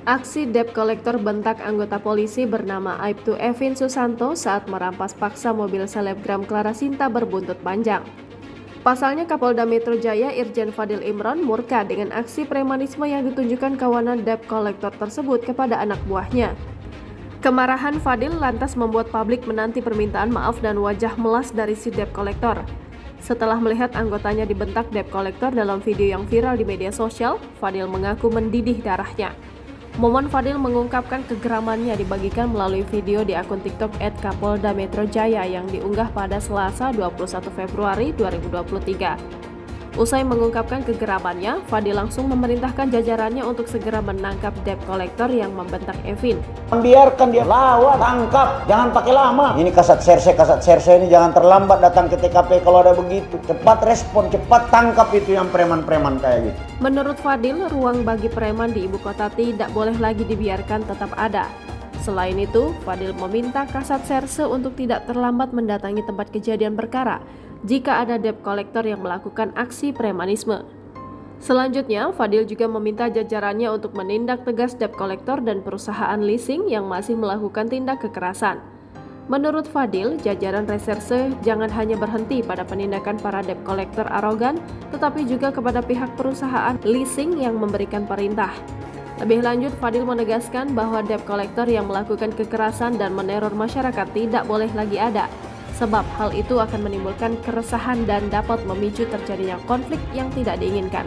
Aksi debt collector bentak anggota polisi bernama Aibtu Evin Susanto saat merampas paksa mobil selebgram Clara Sinta berbuntut panjang. Pasalnya Kapolda Metro Jaya Irjen Fadil Imron murka dengan aksi premanisme yang ditunjukkan kawanan debt collector tersebut kepada anak buahnya. Kemarahan Fadil lantas membuat publik menanti permintaan maaf dan wajah melas dari si debt collector. Setelah melihat anggotanya dibentak debt collector dalam video yang viral di media sosial, Fadil mengaku mendidih darahnya. Momen Fadil mengungkapkan kegeramannya dibagikan melalui video di akun TikTok @Kapolda Metro Jaya yang diunggah pada Selasa 21 Februari 2023. Usai mengungkapkan kegeramannya, Fadil langsung memerintahkan jajarannya untuk segera menangkap debt collector yang membentak Evin. Biarkan dia lawan, tangkap, jangan pakai lama. Ini kasat serse ini jangan terlambat datang ke TKP kalau ada begitu. Cepat respon, cepat tangkap itu yang preman-preman kayak gitu. Menurut Fadil, ruang bagi preman di ibu kota tidak boleh lagi dibiarkan tetap ada. Selain itu, Fadil meminta kasat serse untuk tidak terlambat mendatangi tempat kejadian perkara jika ada debt collector yang melakukan aksi premanisme. Selanjutnya, Fadil juga meminta jajarannya untuk menindak tegas debt collector dan perusahaan leasing yang masih melakukan tindak kekerasan. Menurut Fadil, jajaran reserse jangan hanya berhenti pada penindakan para debt collector arogan, tetapi juga kepada pihak perusahaan leasing yang memberikan perintah. Lebih lanjut, Fadil menegaskan bahwa debt collector yang melakukan kekerasan dan meneror masyarakat tidak boleh lagi ada, sebab hal itu akan menimbulkan keresahan dan dapat memicu terjadinya konflik yang tidak diinginkan.